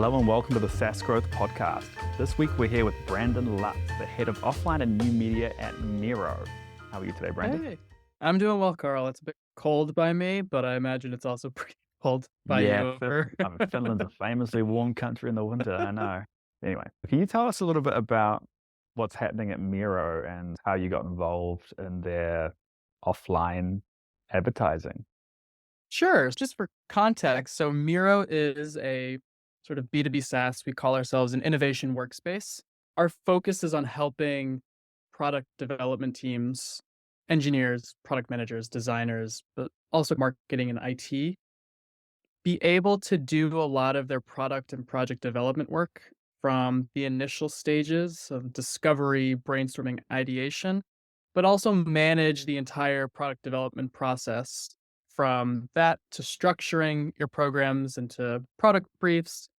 Hello and welcome to the SaaS Growth Podcast. This week we're here with Brandon Lutz, the head of offline and new media at Miro. How are you today, Brandon? Hey, I'm doing well, Carl. It's a bit cold by me, but I imagine it's also pretty cold by you Yeah, over. Finland's a famously warm country in the winter, I know. Anyway, can you tell us a little bit about what's happening at Miro and how you got involved in their offline advertising? Sure. Just for context, so Miro is a sort of B2B SaaS. We call ourselves an innovation workspace. Our focus is on helping product development teams, engineers, product managers, designers, but also marketing and IT be able to do a lot of their product and project development work from the initial stages of discovery, brainstorming, ideation, but also manage the entire product development process from that to structuring your programs into product briefs,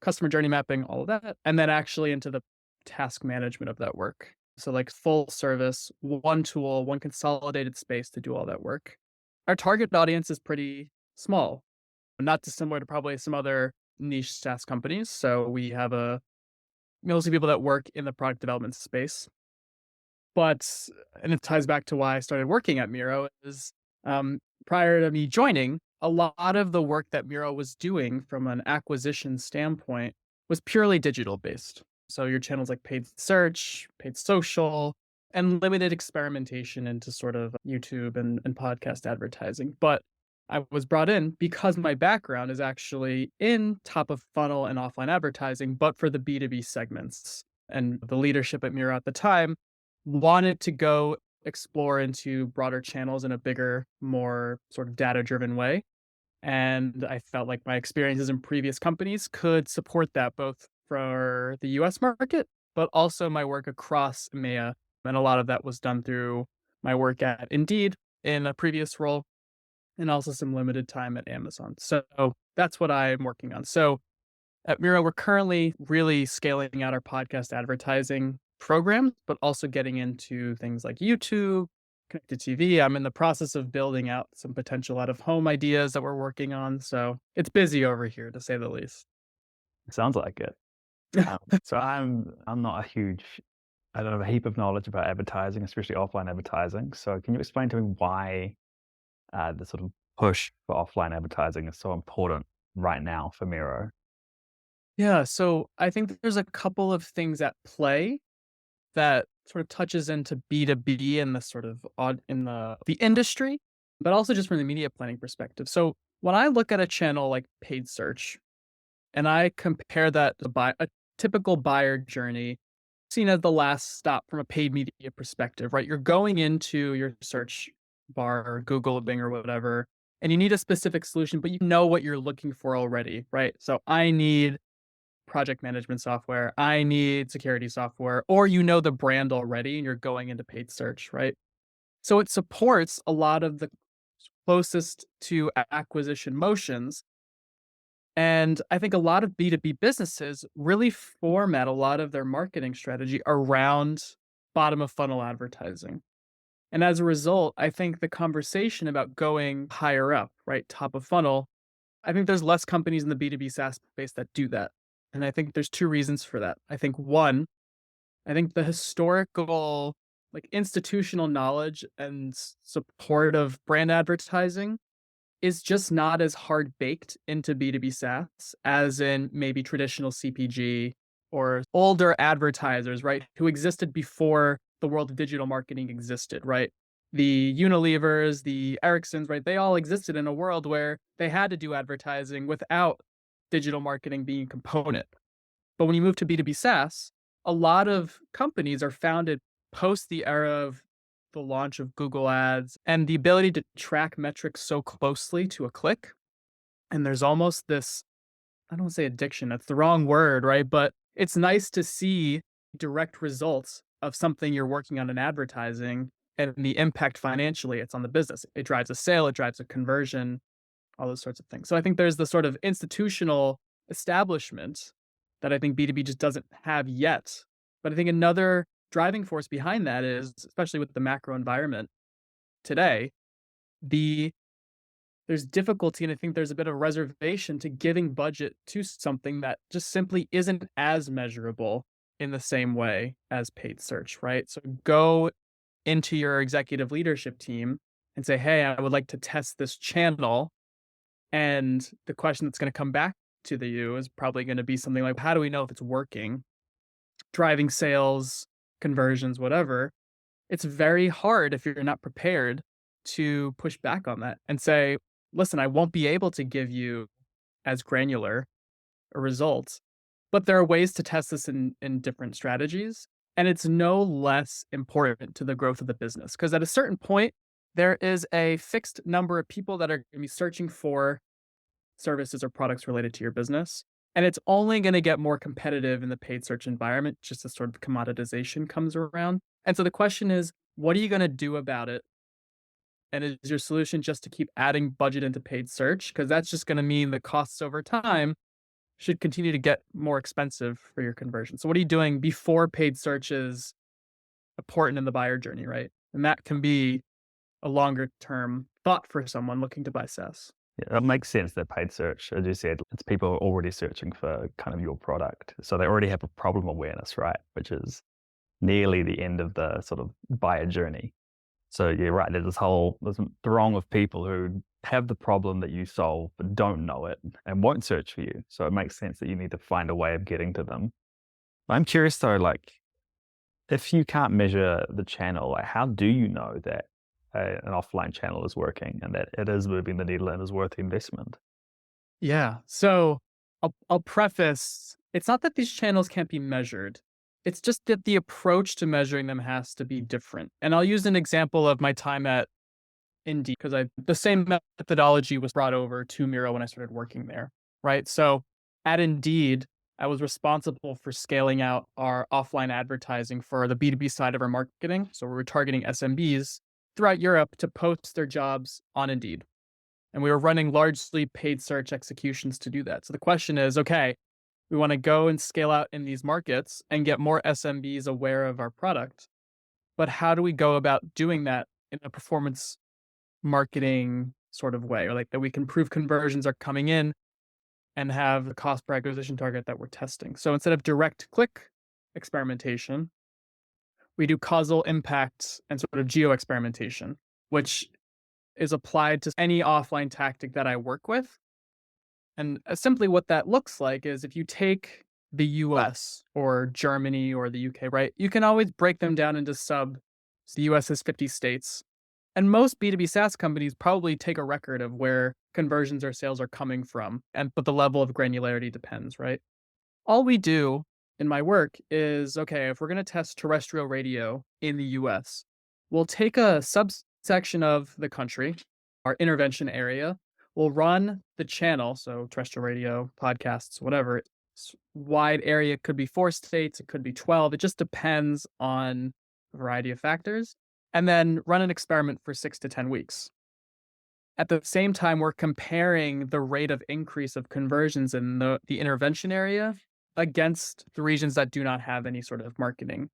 customer journey mapping, all of that, and then actually into the task management of that work. So, like full service, one tool, one consolidated space to do all that work. Our target audience is pretty small, not dissimilar to probably some other niche SaaS companies. So we have mostly people that work in the product development space. And it ties back to why I started working at Miro is prior to me joining, a lot of the work that Miro was doing from an acquisition standpoint was purely digital based. So your channels like paid search, paid social, and limited experimentation into sort of YouTube and podcast advertising. But I was brought in because my background is actually in top of funnel and offline advertising, but for the B2B segments. And the leadership at Miro at the time wanted to go explore into broader channels in a bigger, more sort of data driven way. And I felt like my experiences in previous companies could support that both for the US market, but also my work across EMEA. And a lot of that was done through my work at Indeed in a previous role and also some limited time at Amazon. So that's what I'm working on. So at Miro, we're currently really scaling out our podcast advertising program, but also getting into things like YouTube, connected TV. I'm in the process of building out some potential out of home ideas that we're working on. So it's busy over here, to say the least. Sounds like it. So I'm not a huge, I don't have a heap of knowledge about advertising, especially offline advertising. So can you explain to me why the sort of push for offline advertising is so important right now for Miro? Yeah. So I think that there's a couple of things at play that sort of touches into B2B and the sort of odd in the industry, but also just from the media planning perspective. So when I look at a channel like paid search and I compare that to a typical buyer journey, seen as the last stop from a paid media perspective, right? You're going into your search bar or Google, Bing, or whatever, and you need a specific solution, but you know what you're looking for already, right? So I need project management software, I need security software, or you know the brand already and you're going into paid search, right? So it supports a lot of the closest to acquisition motions. And I think a lot of B2B businesses really format a lot of their marketing strategy around bottom of funnel advertising. And as a result, I think the conversation about going higher up, right, top of funnel, I think there's less companies in the B2B SaaS space that do that. And I think there's two reasons for that. I think one, I think the historical, like institutional knowledge and support of brand advertising is just not as hard baked into B2B SaaS as in maybe traditional CPG or older advertisers, right? Who existed before the world of digital marketing existed, right? The Unilevers, the Ericssons, right? They all existed in a world where they had to do advertising without digital marketing being a component. But when you move to B2B SaaS, a lot of companies are founded post the era of the launch of Google Ads and the ability to track metrics so closely to a click. And there's almost this, I don't want to say addiction, that's the wrong word, right? But it's nice to see direct results of something you're working on in advertising and the impact financially it's on the business. It drives a sale, it drives a conversion, all those sorts of things. So I think there's the sort of institutional establishment that I think B2B just doesn't have yet. But I think another driving force behind that is, especially with the macro environment today, the there's difficulty, and I think there's a bit of reservation to giving budget to something that just simply isn't as measurable in the same way as paid search, right? So go into your executive leadership team and say, hey, I would like to test this channel. And the question that's going to come back to you is probably going to be something like, how do we know if it's working? Driving sales, conversions, whatever. It's very hard if you're not prepared to push back on that and say, listen, I won't be able to give you as granular a result, but there are ways to test this in different strategies. And it's no less important to the growth of the business because at a certain point, there is a fixed number of people that are going to be searching for services or products related to your business. And it's only going to get more competitive in the paid search environment, just as sort of commoditization comes around. And so the question is, what are you going to do about it? And is your solution just to keep adding budget into paid search? Because that's just going to mean the costs over time should continue to get more expensive for your conversion. So what are you doing before paid search is important in the buyer journey, right? And that can be a longer term thought for someone looking to buy SaaS. Yeah, it makes sense that paid search, as you said, it's people who are already searching for kind of your product. So they already have a problem awareness, right? Which is nearly the end of the sort of buyer journey. So you're right, there's a throng of people who have the problem that you solve but don't know it and won't search for you. So it makes sense that you need to find a way of getting to them. I'm curious though, like if you can't measure the channel, like how do you know that an offline channel is working and that it is moving the needle and is worth the investment? Yeah. So I'll preface, it's not that these channels can't be measured. It's just that the approach to measuring them has to be different. And I'll use an example of my time at Indeed because the same methodology was brought over to Miro when I started working there, right? So at Indeed, I was responsible for scaling out our offline advertising for the B2B side of our marketing. So we were targeting SMBs throughout Europe to post their jobs on Indeed. And we were running largely paid search executions to do that. So the question is, okay, we want to go and scale out in these markets and get more SMBs aware of our product. But how do we go about doing that in a performance marketing sort of way, or like that we can prove conversions are coming in and have the cost per acquisition target that we're testing? So instead of direct click experimentation, we do causal impact and sort of geo-experimentation, which is applied to any offline tactic that I work with. And simply what that looks like is if you take the US or Germany or the UK, right? You can always break them down into sub. So the US has 50 states. And most B2B SaaS companies probably take a record of where conversions or sales are coming from. But the level of granularity depends, right? All we do in my work is, okay, if we're going to test terrestrial radio in the US, we'll take a subsection of the country, our intervention area, we'll run the channel, so terrestrial radio, podcasts, whatever. Wide area could be 4 states, it could be 12. It just depends on a variety of factors. And then run an experiment for 6 to 10 weeks. At the same time, we're comparing the rate of increase of conversions in the intervention area against the regions that do not have any sort of marketing.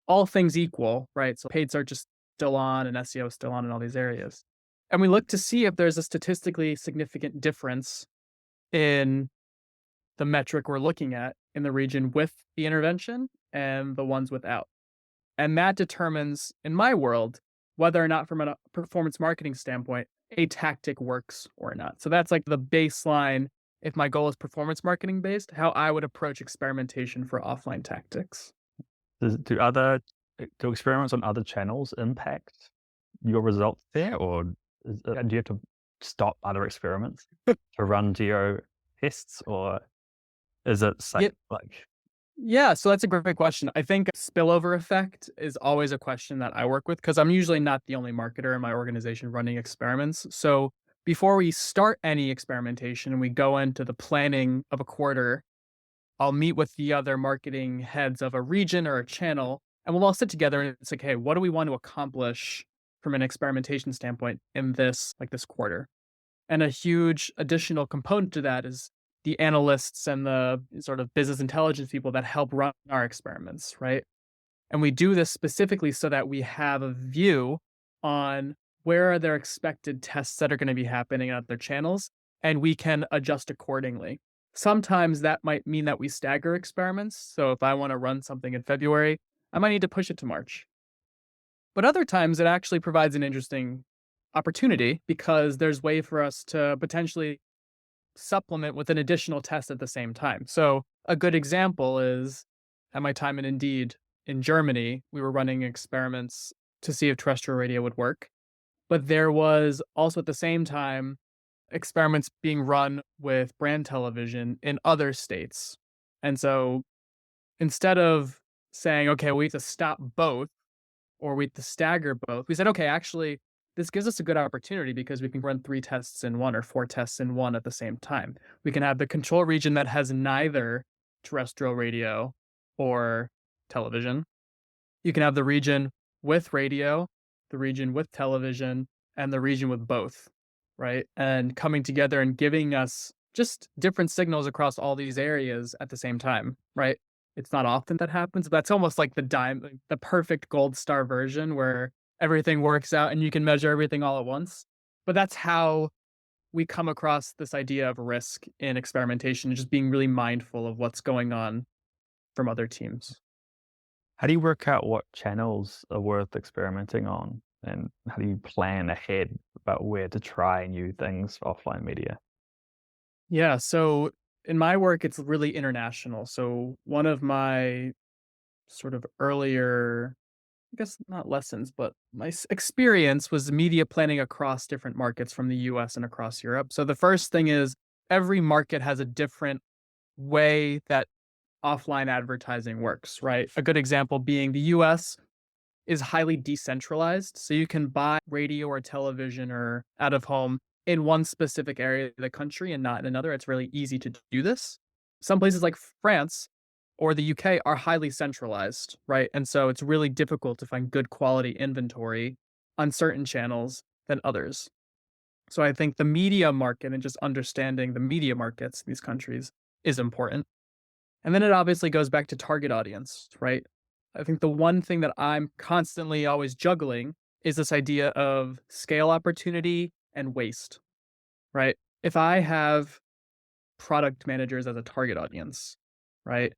All things equal, right? So paid search is still on and SEO is still on in all these areas. And we look to see if there's a statistically significant difference in the metric we're looking at in the region with the intervention and the ones without. And that determines, in my world, whether or not from a performance marketing standpoint, a tactic works or not. So that's like the baseline. If my goal is performance marketing based, how I would approach experimentation for offline tactics. Do experiments on other channels impact your results there, or do you have to stop other experiments to run geo tests, or is it like? Yeah, so that's a great question. I think spillover effect is always a question that I work with because I'm usually not the only marketer in my organization running experiments. So before we start any experimentation and we go into the planning of a quarter, I'll meet with the other marketing heads of a region or a channel, and we'll all sit together and it's like, hey, what do we want to accomplish from an experimentation standpoint in this quarter? And a huge additional component to that is the analysts and the sort of business intelligence people that help run our experiments, right? And we do this specifically so that we have a view on where are their expected tests that are going to be happening at their channels, and we can adjust accordingly. Sometimes that might mean that we stagger experiments. So if I want to run something in February, I might need to push it to March. But other times it actually provides an interesting opportunity because there's way for us to potentially supplement with an additional test at the same time. So a good example is at my time in Indeed in Germany, we were running experiments to see if terrestrial radio would work. But there was also at the same time experiments being run with brand television in other states. And so instead of saying, okay, we have to stop both or we have to stagger both, we said, okay, actually, this gives us a good opportunity because we can run 3 tests in one or 4 tests in one at the same time. We can have the control region that has neither terrestrial radio or television. You can have the region with radio, the region with television, and the region with both, right? And coming together and giving us just different signals across all these areas at the same time, right? It's not often that happens, but that's almost like the perfect gold star version where everything works out and you can measure everything all at once. But that's how we come across this idea of risk in experimentation and just being really mindful of what's going on from other teams. How do you work out what channels are worth experimenting on? And how do you plan ahead about where to try new things for offline media? Yeah, so in my work, it's really international. So one of my sort of earlier, I guess not lessons, but my experience was media planning across different markets from the US and across Europe. So the first thing is every market has a different way that offline advertising works, right? A good example being the US is highly decentralized. So you can buy radio or television or out of home in one specific area of the country and not in another. It's really easy to do this. Some places like France or the UK are highly centralized, right? And so it's really difficult to find good quality inventory on certain channels than others. So I think the media market and just understanding the media markets in these countries is important. And then it obviously goes back to target audience, right? I think the one thing that I'm constantly always juggling is this idea of scale opportunity and waste, right? If I have product managers as a target audience, right?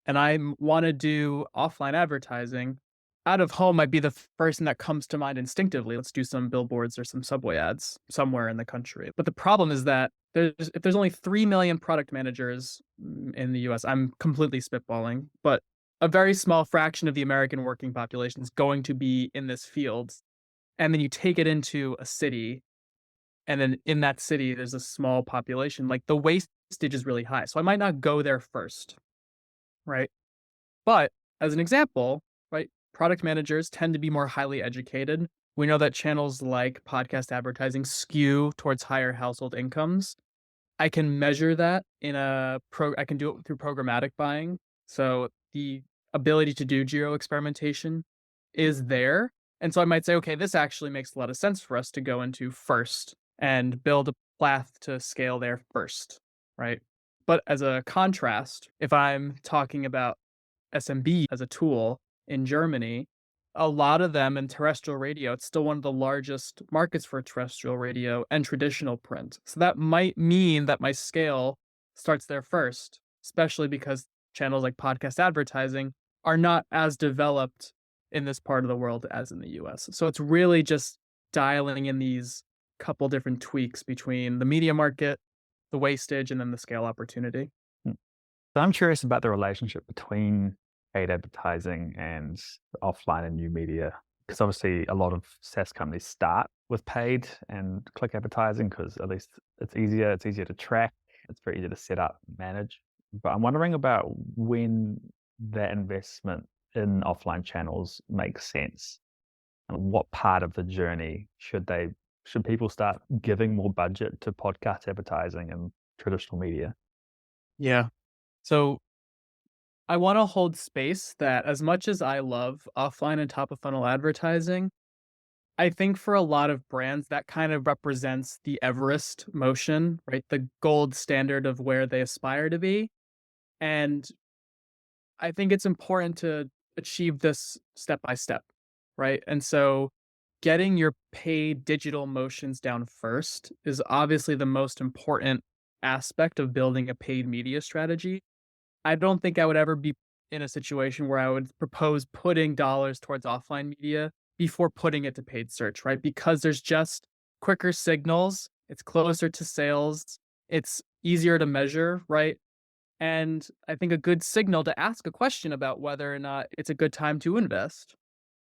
And I want to do offline advertising, out of home might be the first thing that comes to mind instinctively. Let's do some billboards or some subway ads somewhere in the country. But the problem is that if there's only 3 million product managers in the US, I'm completely spitballing, but a very small fraction of the American working population is going to be in this field. And then you take it into a city, and then in that city, there's a small population. Like the wastage is really high. So I might not go there first, right? But as an example, right, product managers tend to be more highly educated. We know that channels like podcast advertising skew towards higher household incomes. I can measure that I can do it through programmatic buying. So the ability to do geo-experimentation is there. And so I might say, okay, this actually makes a lot of sense for us to go into first and build a path to scale there first, right? But as a contrast, if I'm talking about SMB as a tool in Germany, a lot of them in terrestrial radio, it's still one of the largest markets for terrestrial radio and traditional print. So that might mean that my scale starts there first, especially because channels like podcast advertising are not as developed in this part of the world as in the US. So it's really just dialing in these couple different tweaks between the media market, the wastage, and then the scale opportunity. Hmm. So I'm curious about the relationship between paid advertising and offline and new media, because obviously a lot of SaaS companies start with paid and click advertising because at least it's easier to track, it's very easy to set up, manage. But I'm wondering about when that investment in offline channels makes sense, and what part of the journey should people start giving more budget to podcast advertising and traditional media? Yeah. So I want to hold space that as much as I love offline and top of funnel advertising, I think for a lot of brands that kind of represents the Everest motion, right? The gold standard of where they aspire to be. And I think it's important to achieve this step by step, right? And so getting your paid digital motions down first is obviously the most important aspect of building a paid media strategy. I don't think I would ever be in a situation where I would propose putting dollars towards offline media before putting it to paid search, right? Because there's just quicker signals, it's closer to sales, it's easier to measure, right? And I think a good signal to ask a question about whether or not it's a good time to invest,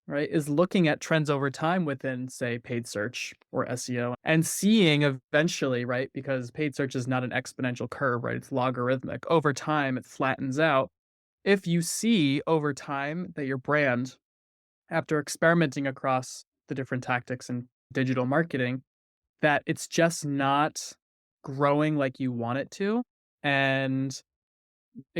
right, is looking at trends over time within, say, paid search or SEO and seeing eventually, right, because paid search is not an exponential curve, right? It's logarithmic. Over time, it flattens out. If you see over time that your brand, after experimenting across the different tactics in digital marketing, that it's just not growing like you want it to, and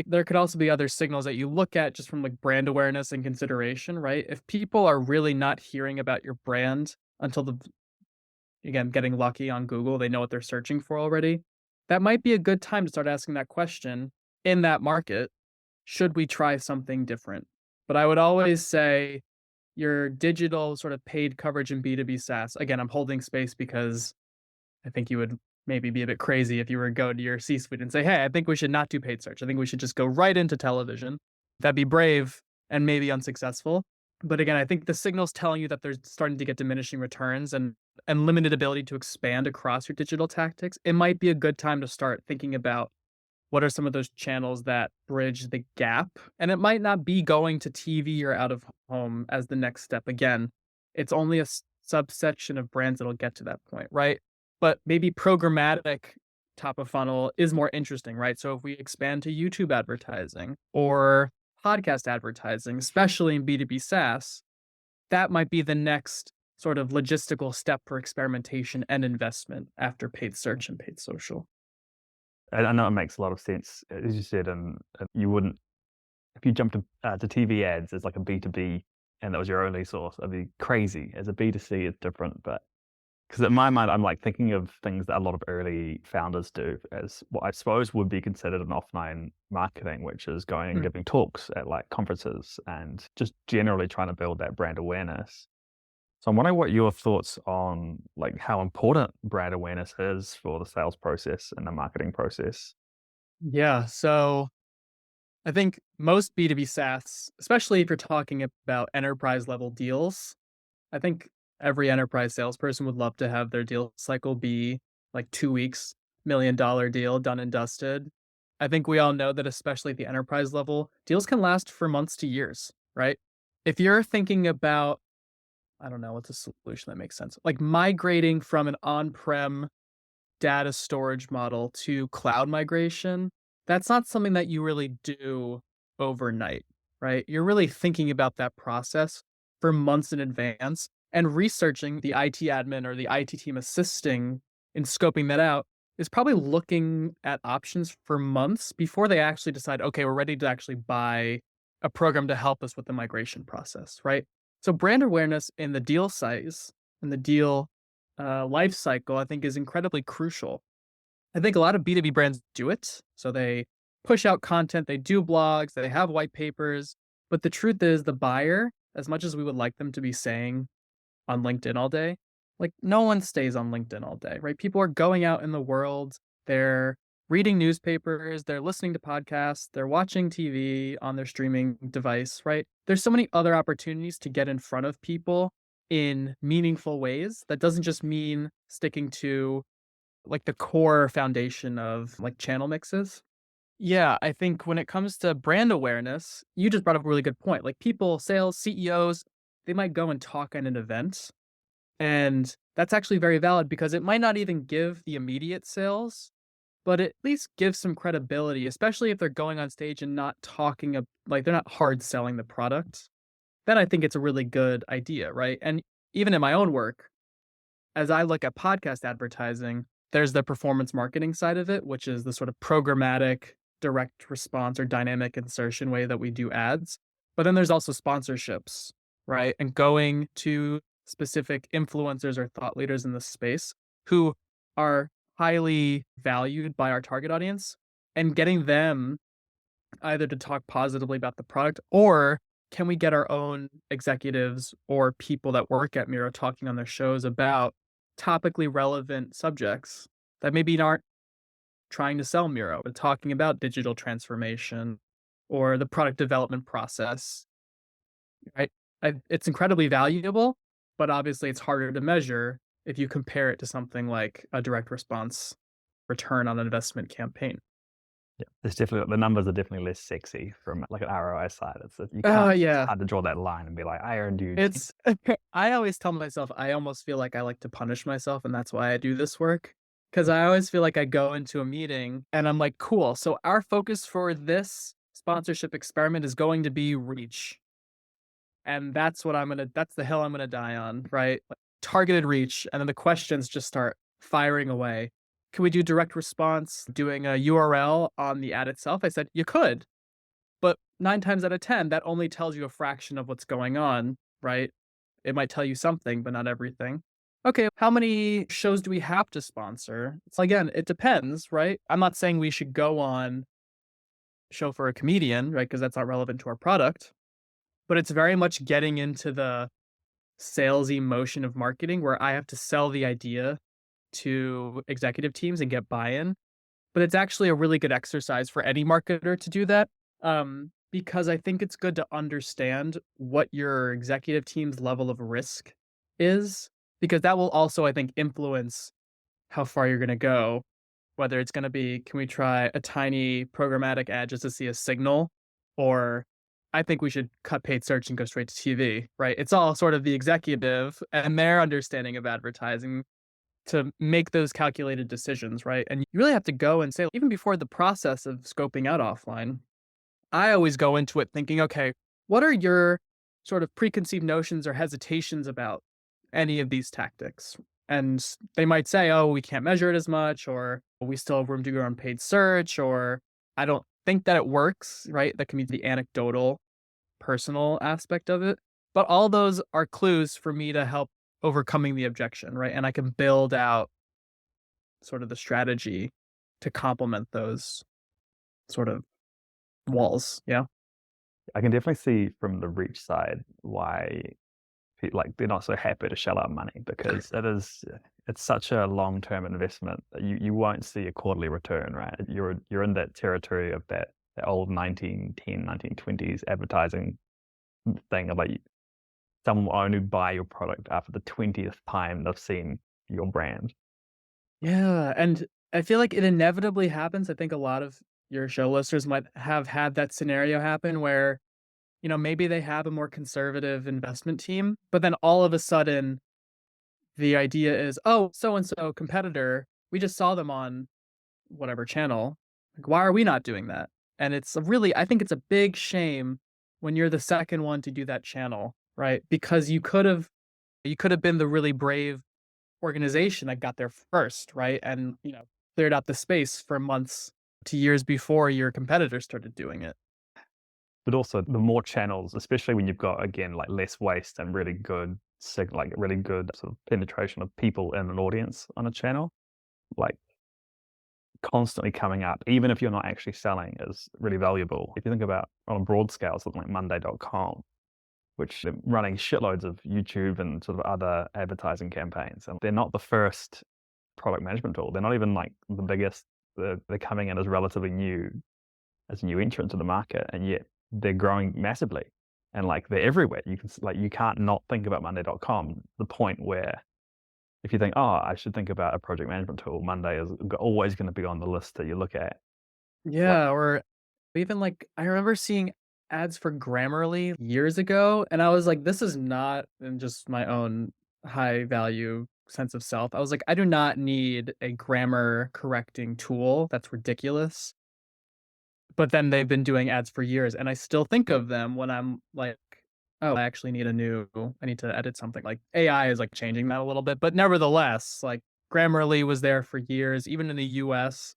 there could also be other signals that you look at just from like brand awareness and consideration, right? If people are really not hearing about your brand until again, getting lucky on Google, they know what they're searching for already. That might be a good time to start asking that question in that market. Should we try something different? But I would always say your digital sort of paid coverage in B2B SaaS. Again, I'm holding space because I think you would maybe be a bit crazy if you were to go to your C-suite and say, "Hey, I think we should not do paid search. I think we should just go right into television." That'd be brave and maybe unsuccessful. But again, I think the signal's telling you that they're starting to get diminishing returns and limited ability to expand across your digital tactics. It might be a good time to start thinking about what are some of those channels that bridge the gap. And it might not be going to TV or out of home as the next step. Again, it's only a subsection of brands that'll get to that point, right? But maybe programmatic top of funnel is more interesting, right? So if we expand to YouTube advertising or podcast advertising, especially in B2B SaaS, that might be the next sort of logistical step for experimentation and investment after paid search and paid social. I know it makes a lot of sense, as you said, and you wouldn't, if you jumped to TV ads as like a B2B and that was your only source, it'd be crazy. As a B2C, it's different, but because in my mind, I'm like thinking of things that a lot of early founders do as what I suppose would be considered an offline marketing, which is going and Mm. giving talks at like conferences and just generally trying to build that brand awareness. So I'm wondering what your thoughts on like how important brand awareness is for the sales process and the marketing process. Yeah. So I think most B2B SaaS, especially if you're talking about enterprise level deals, I think every enterprise salesperson would love to have their deal cycle be like 2 weeks, $1 million deal done and dusted. I think we all know that, especially at the enterprise level, deals can last for months to years, right? If you're thinking about, I don't know, what's a solution that makes sense? Like migrating from an on prem data storage model to cloud migration, that's not something that you really do overnight, right? You're really thinking about that process for months in advance and researching. The IT admin or the IT team assisting in scoping that out is probably looking at options for months before they actually decide, okay, we're ready to actually buy a program to help us with the migration process, right? So brand awareness in the deal size and the deal life cycle, I think, is incredibly crucial. I think a lot of B2B brands do it. So they push out content, they do blogs, they have white papers. But the truth is, the buyer, as much as we would like them to be saying on LinkedIn all day, like no one stays on LinkedIn all day, right? People are going out in the world, they're reading newspapers, they're listening to podcasts, they're watching TV on their streaming device, right? There's so many other opportunities to get in front of people in meaningful ways. That doesn't just mean sticking to like the core foundation of like channel mixes. Yeah, I think when it comes to brand awareness, you just brought up a really good point. Like people, sales, CEOs, they might go and talk at an event. And that's actually very valid because it might not even give the immediate sales, but it at least gives some credibility, especially if they're going on stage and not talking, like they're not hard selling the product. Then I think it's a really good idea, right? And even in my own work, as I look at podcast advertising, there's the performance marketing side of it, which is the sort of programmatic direct response or dynamic insertion way that we do ads. But then there's also sponsorships, right? And going to specific influencers or thought leaders in the space who are highly valued by our target audience and getting them either to talk positively about the product or can we get our own executives or people that work at Miro talking on their shows about topically relevant subjects that maybe aren't trying to sell Miro, but talking about digital transformation or the product development process, right? It's incredibly valuable, but obviously it's harder to measure if you compare it to something like a direct response return on investment campaign. Yeah, there's definitely the numbers are definitely less sexy from like an ROI side. You Oh, can't. It's yeah. hard to draw that line and be like, I earned you. It's I always tell myself I almost feel like I like to punish myself, and that's why I do this work. Because I always feel like I go into a meeting and I'm like, cool. So our focus for this sponsorship experiment is going to be reach. And that's the hill I'm gonna die on, right? Like, targeted reach. And then the questions just start firing away. Can we do direct response doing a URL on the ad itself? I said, you could. But 9 times out of 10, that only tells you a fraction of what's going on, right? It might tell you something, but not everything. Okay, how many shows do we have to sponsor? So again, it depends, right? I'm not saying we should go on show for a comedian, right? Because that's not relevant to our product. But it's very much getting into the salesy motion of marketing where I have to sell the idea to executive teams and get buy-in. But it's actually a really good exercise for any marketer to do that, because I think it's good to understand what your executive team's level of risk is, because that will also, I think, influence how far you're gonna go, whether it's gonna be, "Can we try a tiny programmatic ad just to see a signal?" Or, "I think we should cut paid search and go straight to TV," right? It's all sort of the executive and their understanding of advertising to make those calculated decisions, right? And you really have to go and say, even before the process of scoping out offline, I always go into it thinking, okay, what are your sort of preconceived notions or hesitations about any of these tactics? And they might say, oh, we can't measure it as much, or we still have room to grow on paid search, or I don't think that it works, right? That can be the anecdotal, personal aspect of it. But all those are clues for me to help overcoming the objection, right? And I can build out sort of the strategy to complement those sort of walls. Yeah. I can definitely see from the reach side why like they're not so happy to shell out money because it's such a long-term investment that you won't see a quarterly return, right? You're in that territory of that old 1910, 1920s advertising thing of like someone will only buy your product after the 20th time they've seen your brand. Yeah. And I feel like it inevitably happens. I think a lot of your show listeners might have had that scenario happen where, maybe they have a more conservative investment team, but then all of a sudden the idea is, oh, so and so competitor, we just saw them on whatever channel. Like, why are we not doing that? And I think it's a big shame when you're the second one to do that channel, right? Because you could have been the really brave organization that got there first, right? And, cleared out the space for months to years before your competitors started doing it. But also the more channels, especially when you've got again like less waste and really good like really good sort of penetration of people in an audience on a channel, like constantly coming up, even if you're not actually selling, is really valuable. If you think about on a broad scale, something like Monday.com, which are running shitloads of YouTube and sort of other advertising campaigns, and they're not the first product management tool. They're not even like the biggest. They're coming in as relatively new, as a new entrant to the market, and yet they're growing massively. And like they're everywhere. You can't not think about Monday.com. The point where if you think, oh, I should think about a project management tool, Monday is always going to be on the list that you look at. Like, Yeah, or even like I remember seeing ads for Grammarly years ago, and I was like, this is not in just my own high value sense of self. I was like, I do not need a grammar correcting tool. That's ridiculous. But then they've been doing ads for years, and I still think of them when I'm like, oh, I need to edit something. Like AI is like changing that a little bit, but nevertheless, like Grammarly was there for years, even in the US,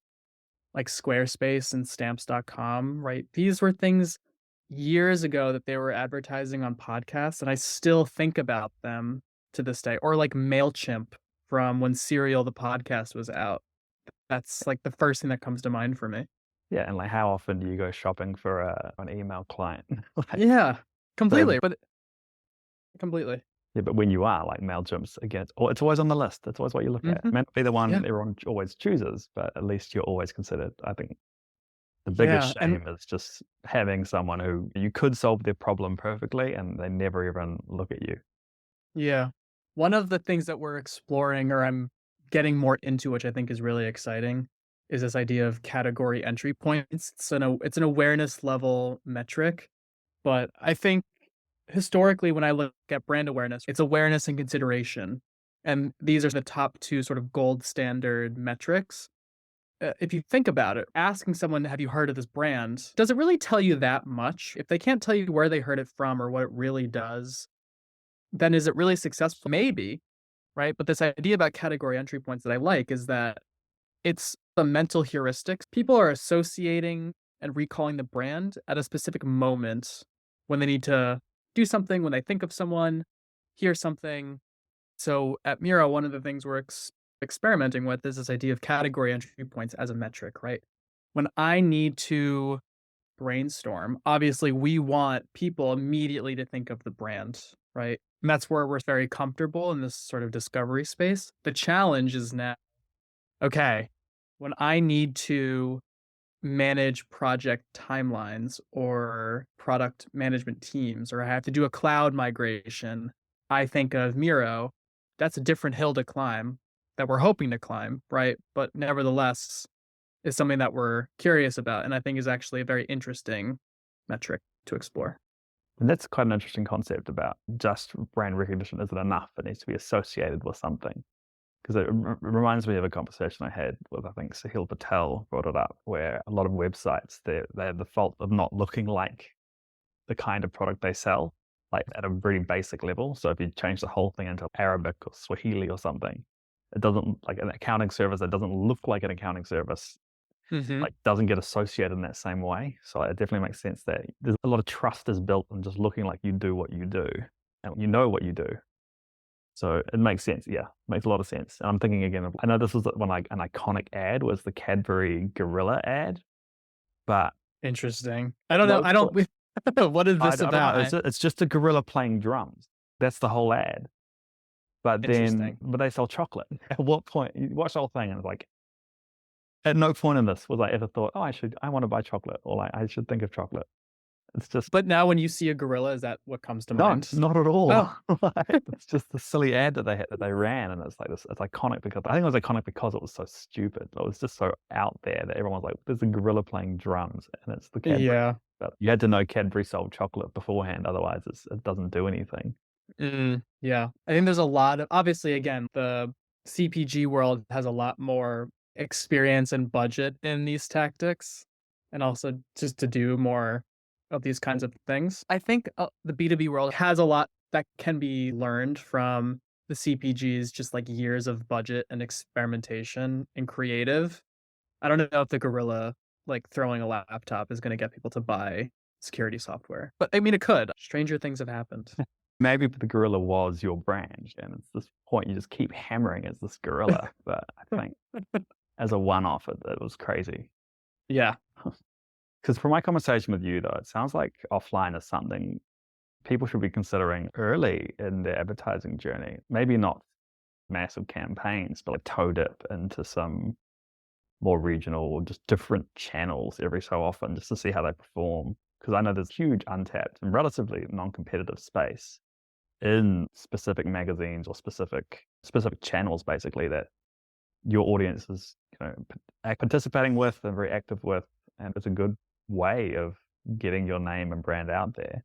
like Squarespace and stamps.com, right? These were things years ago that they were advertising on podcasts, and I still think about them to this day. Or like MailChimp from when Serial the podcast was out. That's like the first thing that comes to mind for me. yeah, and like how often do you go shopping for an email client? Like, Yeah. Completely, but completely. Yeah, but when you are like MailChimp's again, it's always on the list. It's always what you look at. It may not be the one Yeah. everyone always chooses, but at least you're always considered. I think the biggest Yeah. And shame is just having someone who you could solve their problem perfectly and they never even look at you. yeah. One of the things that we're exploring or I'm getting more into, which I think is really exciting, is this idea of category entry points. It's an awareness level metric, but I think historically when I look at brand awareness, it's awareness and consideration. And these are the top two sort of gold standard metrics. If you think about it, asking someone, have you heard of this brand? Does it really tell you that much? If they can't tell you where they heard it from or what it really does, then is it really successful? Maybe, right? But this idea about category entry points that I like is that it's the mental heuristics. People are associating and recalling the brand at a specific moment when they need to do something, when they think of someone, hear something. So at Miro, one of the things we're experimenting with is this idea of category entry points as a metric, right? When I need to brainstorm, obviously we want people immediately to think of the brand, right? And that's where we're very comfortable in this sort of discovery space. The challenge is now, okay, when I need to manage project timelines or product management teams, or I have to do a cloud migration, I think of Miro. That's a different hill to climb that we're hoping to climb, right? But nevertheless, is something that we're curious about, and I think is actually a very interesting metric to explore. And that's quite an interesting concept about just brand recognition isn't enough. It needs to be associated with something. Because it reminds me of a conversation I had with, I think, Sahil Patel brought it up, where a lot of websites, they have the fault of not looking like the kind of product they sell, like at a very basic level. So if you change the whole thing into Arabic or Swahili or something, it doesn't, like an accounting service that doesn't look like an accounting service, Mhm. like doesn't get associated in that same way. So it definitely makes sense that there's a lot of trust is built on just looking like you do what you do and you know what you do. So it makes sense. Yeah, makes a lot of sense. And I'm thinking again of, I know this was one like an iconic ad was the Cadbury Gorilla ad, but Interesting. I don't know. no, I don't. What is I this don't know. about? It's just a gorilla playing drums. That's the whole ad. But then, Interesting. but they sell chocolate. At what point? You watch the whole thing and it's like, at no point in this was I ever thought, oh, I want to buy chocolate, or like I should think of chocolate. It's just But now, when you see a gorilla, is that what comes to no, mind? not at all. Oh, Like, it's just the silly ad that they ran, and it's like this. It's iconic because I think it was iconic because it was so stupid. It was just so out there that everyone was like, "There's a gorilla playing drums, and it's the Cadbury." yeah. But you had to know Cadbury sold chocolate beforehand, otherwise it doesn't do anything. Yeah. I think there's a lot of, obviously, again, the CPG world has a lot more experience and budget in these tactics, and also just to do more of these kinds of things. I think the B2B world has a lot that can be learned from the CPGs, just like years of budget and experimentation and creative. I don't know if the gorilla like throwing a laptop is going to get people to buy security software, but I mean, it could. Stranger things have happened. Maybe the gorilla was your brand, and it's this point you just keep hammering as this gorilla. But I think as a one-off, it was crazy. Yeah. Because from my conversation with you, though, it sounds like offline is something people should be considering early in their advertising journey. Maybe not massive campaigns, but like toe dip into some more regional or just different channels every so often just to see how they perform. Because I know there's huge untapped and relatively non-competitive space in specific magazines or specific channels, basically, that your audience is participating with and very active with, and it's a good way of getting your name and brand out there.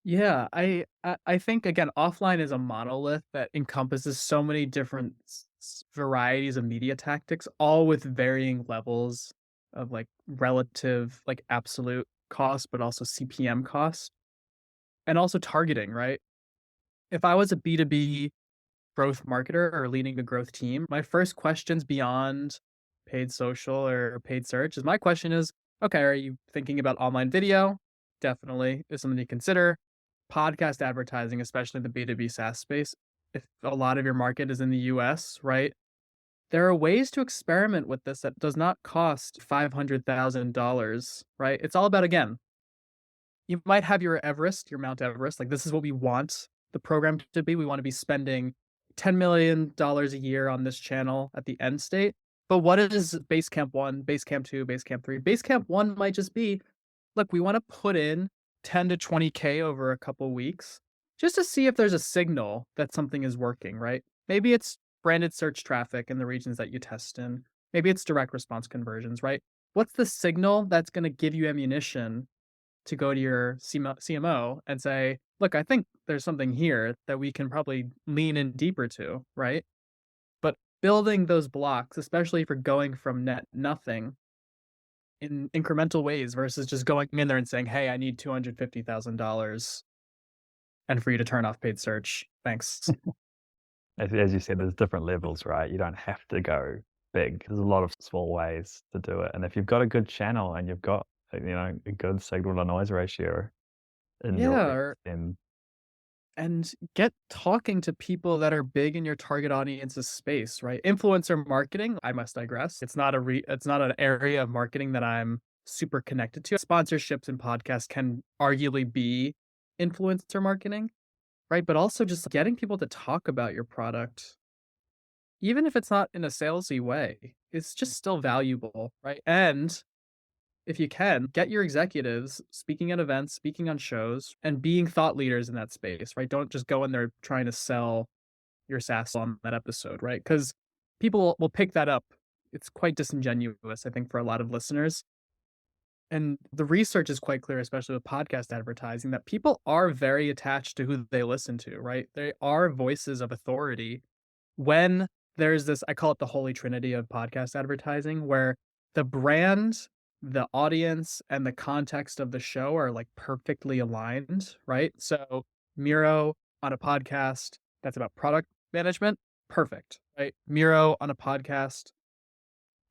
Yeah, I think again, offline is a monolith that encompasses so many different varieties of media tactics, all with varying levels of like relative, like absolute cost, but also CPM cost, and also targeting. Right? If I was a B2B growth marketer or leading a growth team, my first questions beyond paid social or paid search is my question is, okay, are you thinking about online video? Definitely is something to consider. Podcast advertising, especially in the B2B SaaS space. If a lot of your market is in the US, right? There are ways to experiment with this that does not cost $500,000, right? It's all about, again, you might have your Everest, your Mount Everest. Like, this is what we want the program to be. We want to be spending $10 million a year on this channel at the end state. But what is Basecamp 1, Basecamp 2, Basecamp 3? Basecamp 1 might just be, look, we want to put in 10 to 20K over a couple weeks just to see if there's a signal that something is working, right? Maybe it's branded search traffic in the regions that you test in. Maybe it's direct response conversions, right? What's the signal that's going to give you ammunition to go to your CMO and say, look, I think there's something here that we can probably lean in deeper to, right? But building those blocks, especially for going from net nothing in incremental ways versus just going in there and saying, hey, I need $250,000 and for you to turn off paid search. Thanks. As you said, there's different levels, right? You don't have to go big. There's a lot of small ways to do it. And if you've got a good channel and you've got, a good signal to noise ratio in your Yeah. audience, then And get talking to people that are big in your target audience's space, right? Influencer marketing, I must digress. It's not an area of marketing that I'm super connected to. Sponsorships and podcasts can arguably be influencer marketing, right? But also just getting people to talk about your product, even if it's not in a salesy way, it's just still valuable, right? And if you can, get your executives speaking at events, speaking on shows, and being thought leaders in that space, right? Don't just go in there trying to sell your SaaS on that episode, right? Because people will pick that up. It's quite disingenuous, I think, for a lot of listeners. And the research is quite clear, especially with podcast advertising, that people are very attached to who they listen to, right? They are voices of authority when there's this, I call it the holy trinity of podcast advertising, where the brand, the audience, and the context of the show are like perfectly aligned, right? So Miro on a podcast that's about product management, perfect, right? Miro on a podcast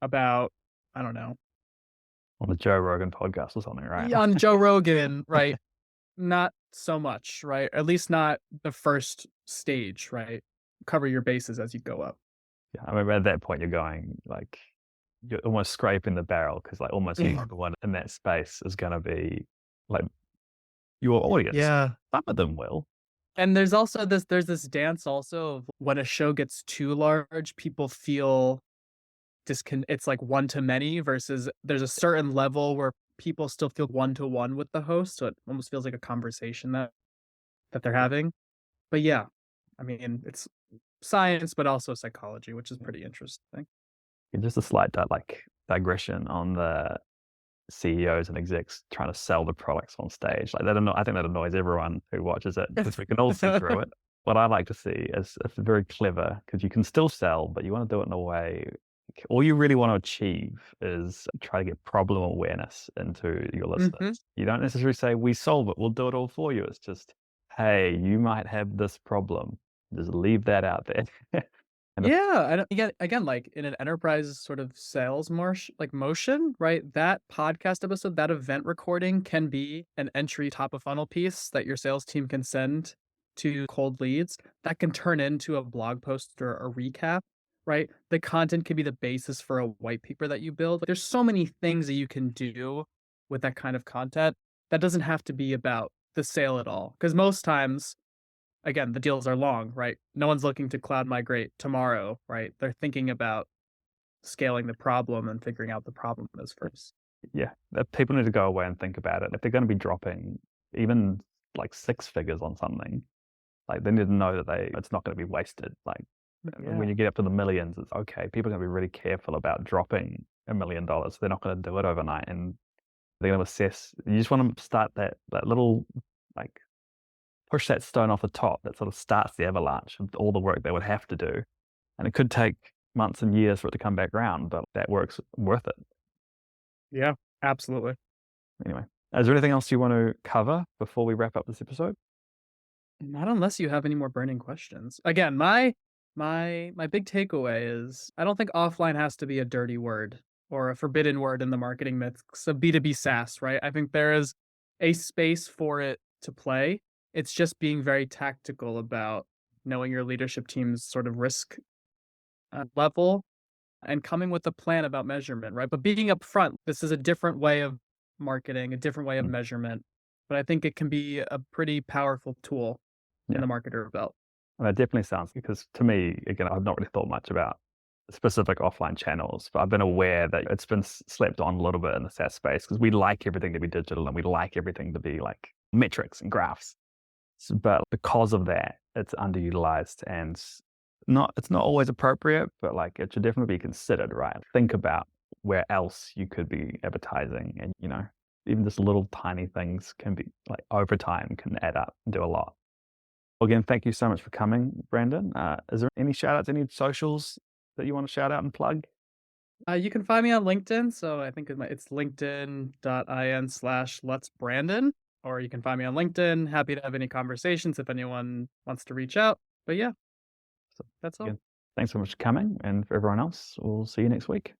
about, I don't know, on the Joe Rogan podcast or something, right? on Joe Rogan, right? Not so much, right? At least not the first stage, right? Cover your bases as you go up. Yeah, I mean, at that point, you're going like you're almost scraping the barrel because like almost Yeah. everyone in that space is going to be like your audience. Yeah. Some of them will. And there's this dance also of when a show gets too large, people feel it's like one to many versus there's a certain level where people still feel one to one with the host. So it almost feels like a conversation that they're having. But yeah, I mean, it's science, but also psychology, which is pretty interesting. Just a slight digression on the CEOs and execs trying to sell the products on stage. Like I think that annoys everyone who watches it because we can all see through it. What I like to see is it's very clever because you can still sell, but you want to do it in a way. All you really want to achieve is try to get problem awareness into your listeners. Mhm. You don't necessarily say, we solve it, we'll do it all for you. It's just, hey, you might have this problem. Just leave that out there. And Yeah, and again, like in an enterprise sort of sales motion, right? That podcast episode, that event recording can be an entry top of funnel piece that your sales team can send to cold leads that can turn into a blog post or a recap, right? The content can be the basis for a white paper that you build. Like, there's so many things that you can do with that kind of content that doesn't have to be about the sale at all. Because most times, again, the deals are long, right? No one's looking to cloud migrate tomorrow, right? They're thinking about scaling the problem and figuring out the problem is first. yeah, people need to go away and think about it. If they're going to be dropping even like six figures on something, like they need to know that it's not going to be wasted. Like when you get up to the millions, it's okay. People are going to be really careful about dropping $1 million. They're not going to do it overnight, and they're going to assess. You just want to start that little like push that stone off the top that sort of starts the avalanche of all the work they would have to do. And it could take months and years for it to come back around, but that work's worth it. Yeah, absolutely. Anyway, is there anything else you want to cover before we wrap up this episode? Not unless you have any more burning questions. Again, my big takeaway is I don't think offline has to be a dirty word or a forbidden word in the marketing mix of B2B SaaS, right? I think there is a space for it to play. It's just being very tactical about knowing your leadership team's sort of risk level and coming with a plan about measurement, right? But being upfront, this is a different way of marketing, a different way of measurement. but I think it can be a pretty powerful tool in Yeah. the marketer belt. And that definitely sounds, because to me, again, I've not really thought much about specific offline channels, but I've been aware that it's been slept on a little bit in the SaaS space because we like everything to be digital and we like everything to be like metrics and graphs. But because of that, it's underutilized and it's not always appropriate, but like it should definitely be considered, right? Think about where else you could be advertising, and even just little tiny things can be like over time can add up and do a lot. Well, again, thank you so much for coming, Brandon. Is there any shout outs, any socials that you want to shout out and plug? You can find me on LinkedIn. So I think it's linkedin.in/LutzBrandon, or you can find me on LinkedIn. Happy to have any conversations if anyone wants to reach out. But yeah, So that's all. again, thanks so much for coming. And for everyone else, we'll see you next week.